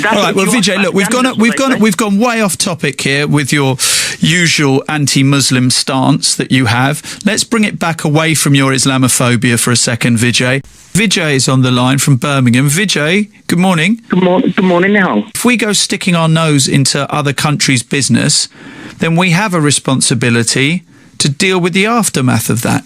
All right, well, Vijay, look, we've gone way off topic here with your usual anti-Muslim stance that you have. Let's bring it back away from your Islamophobia for a second, Vijay. Vijay is on the line from Birmingham. Vijay, good morning. Good morning, Nihal. If we go sticking our nose into other countries' business, then we have a responsibility to deal with the aftermath of that.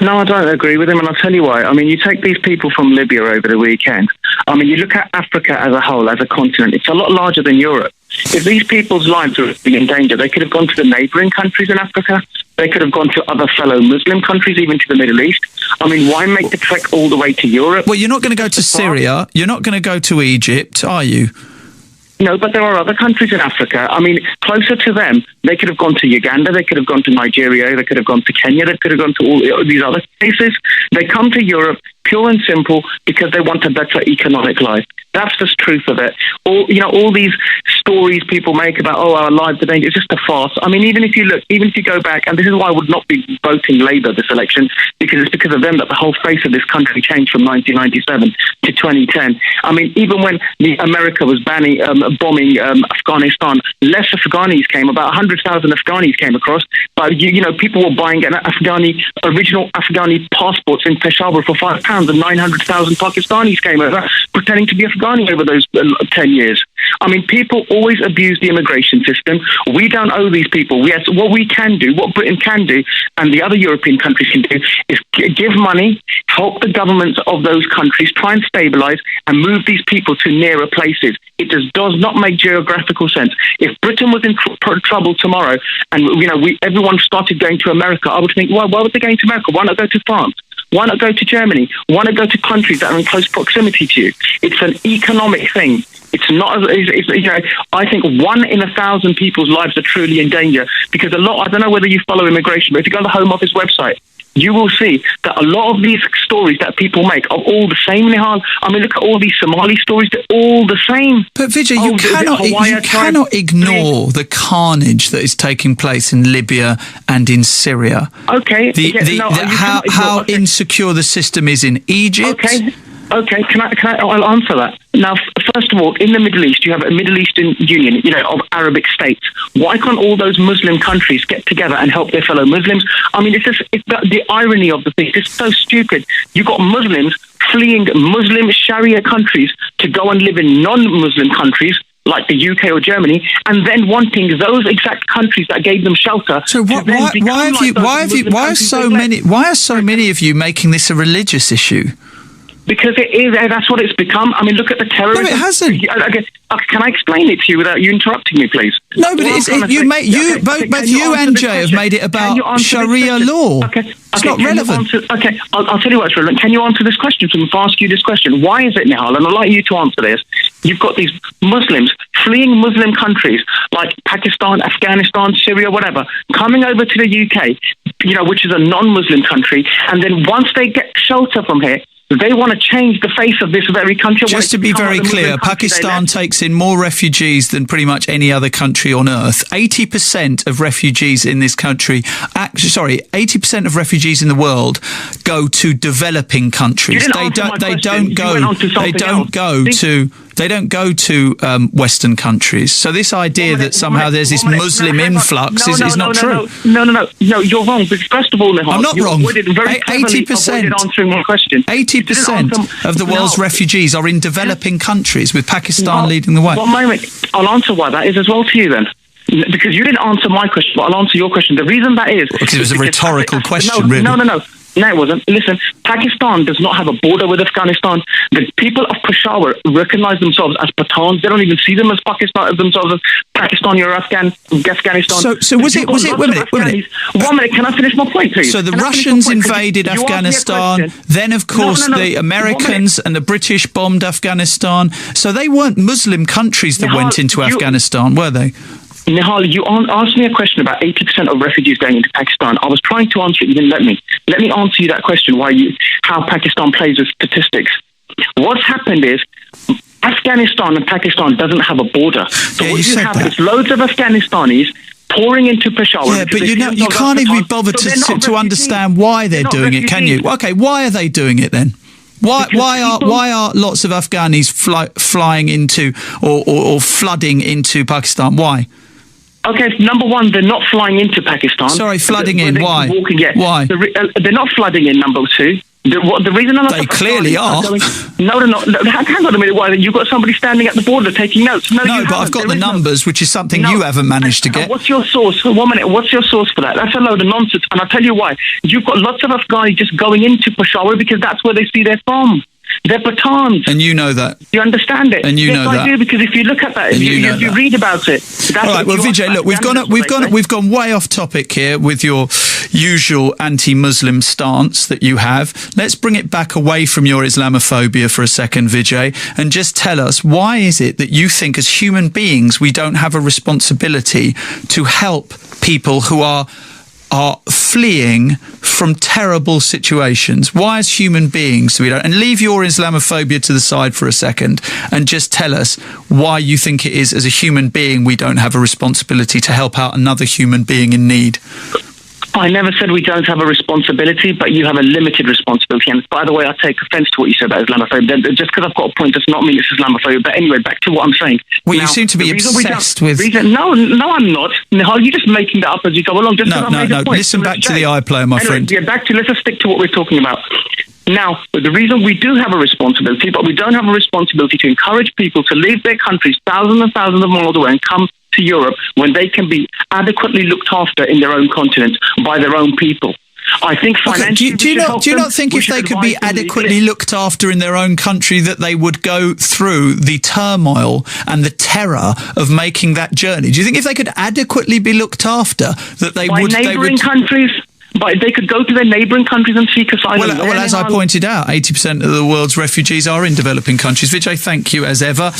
No, I don't agree with him, and I'll tell you why. I mean, you take these people from Libya over the weekend. I mean, you look at Africa as a whole, as a continent, it's a lot larger than Europe. If these people's lives were in danger, they could have gone to the neighbouring countries in Africa. They could have gone to other fellow Muslim countries, even to the Middle East. I mean, why make the trek all the way to Europe? Well, you're not going to go to Syria. You're not going to go to Egypt, are you? No, but there are other countries in Africa. I mean, closer to them, they could have gone to Uganda, they could have gone to Nigeria, they could have gone to Kenya, they could have gone to all these other places. They come to Europe, pure and simple, because they want a better economic life. That's the truth of it. All these stories people make about, our lives are dangerous, it's just a farce. I mean, even if you go back, and this is why I would not be voting Labour this election, because it's because of them that the whole face of this country changed from 1997 to 2010. I mean, even when America was bombing Afghanistan, less Afghanis came, about 100,000 Afghanis came across, but people were buying original Afghani passports in Peshawar for £5, and 900,000 Pakistanis came over, pretending to be Afghani over those 10 years. I mean, people always abuse the immigration system. We don't owe these people. Yes, what we can do, what Britain can do, and the other European countries can do, is give money, help the governments of those countries try and stabilise and move these people to nearer places. It does not make geographical sense. If Britain was in trouble tomorrow and everyone started going to America, I would think, well, why would they go to America? Why not go to France? Why not go to Germany? Why not go to countries that are in close proximity to you? It's an economic thing. It's not. I think 1 in 1,000 people's lives are truly in danger, because I don't know whether you follow immigration, but if you go to the Home Office website, you will see that a lot of these stories that people make are all the same, Nihal. I mean, look at all these Somali stories, they're all the same. But Vijay, you cannot ignore the carnage that is taking place in Libya and in Syria. Okay. How insecure the system is in Egypt. Okay, I'll answer that. Now, first of all, in the Middle East, you have a Middle Eastern Union, of Arabic states. Why can't all those Muslim countries get together and help their fellow Muslims? I mean, it's the irony of the thing. It's so stupid. You've got Muslims fleeing Muslim Sharia countries to go and live in non-Muslim countries like the UK or Germany, and then wanting those exact countries that gave them shelter. So why are so many of you making this a religious issue? Because it is. That's what it's become. I mean, look at the terrorism. No, it hasn't. Can I explain it to you without you interrupting me, please? No, but both you and Jay have made it about Sharia law. It's not relevant. I'll tell you what's relevant. Can you answer this question? So I'll ask you this question. Why is it, Nihal, and I'd like you to answer this, you've got these Muslims fleeing Muslim countries like Pakistan, Afghanistan, Syria, whatever, coming over to the UK, which is a non-Muslim country, and then once they get shelter from here, they want to change the face of this very country. Just to be very clear, Pakistan takes in more refugees than pretty much any other country on earth. 80% of refugees in this country, 80% of refugees in the world go to developing countries. They don't go to Western countries. So this idea that somehow there's this Muslim influx is not true. No, you're wrong. Because first of all, Nihal, I'm not wrong. 80% answering my question. 80% of the world's refugees are in developing countries, with Pakistan leading the way. One moment. I'll answer why that is as well to you then. Because you didn't answer my question, but I'll answer your question. The reason that is... Because it was a rhetorical question, really. No, it wasn't. Listen, Pakistan does not have a border with Afghanistan. The people of Peshawar recognize themselves as Pathans. They don't even see them as themselves as Pakistani or Afghanistan. So was it? Wait a minute. 1 minute. Can I finish my point, please? So the Russians invaded Afghanistan. Then, of course, the Americans and the British bombed Afghanistan. So they weren't Muslim countries that went into Afghanistan, were they? Nihal, you asked me a question about 80% of refugees going into Pakistan. I was trying to answer it, you didn't let me. Let me answer you that question, how Pakistan plays with statistics. What's happened is Afghanistan and Pakistan doesn't have a border. So what you have is loads of Afghanistanis pouring into Peshawar. Yeah, but you can't even be bothered to understand why they're doing it, can you? Okay, why are they doing it then? Why are lots of Afghanis flying into or flooding into Pakistan? Why? Okay, number one, they're not flying into Pakistan. Sorry, flooding in. Why? Why? They're not flooding in. Number two. The reason they clearly are. No, they're not. Hang on a minute. Why? You've got somebody standing at the border taking notes. No, but I've got the numbers, which is something you haven't managed to get. What's your source? 1 minute. What's your source for that? That's a load of nonsense. And I'll tell you why. You've got lots of Afghani just going into Peshawar because that's where they see they're from. They're Pathans. And you know that. You understand it. And you know that. I do, because if you look at that, if you read about it. All right, well, Vijay, look, we've gone way off topic here with your usual anti-Muslim stance that you have. Let's bring it back away from your Islamophobia for a second, Vijay, and just tell us, why is it that you think as human beings we don't have a responsibility to help people who are fleeing from terrible situations? Why as human beings we don't? And leave your Islamophobia to the side for a second and just tell us why you think it is as a human being we don't have a responsibility to help out another human being in need. I never said we don't have a responsibility, but you have a limited responsibility. And by the way, I take offence to what you said about Islamophobia. Just because I've got a point does not mean it's Islamophobia. But anyway, back to what I'm saying. Well, you seem to be obsessed with... No, I'm not. No, you're just making that up as you go along. No. Listen back to the iPlayer, my friend. Yeah, let's just stick to what we're talking about. Now, the reason we do have a responsibility, but we don't have a responsibility to encourage people to leave their countries thousands and thousands of miles away and come to Europe when they can be adequately looked after in their own continent by their own people. I think financially... Do you not think if they could be adequately looked after in their own country that they would go through the turmoil and the terror of making that journey? Do you think if they could adequately be looked after that they would... By neighbouring countries... But they could go to their neighbouring countries and seek asylum. Well, as I pointed out, 80% of the world's refugees are in developing countries. Vijay, thank you as ever.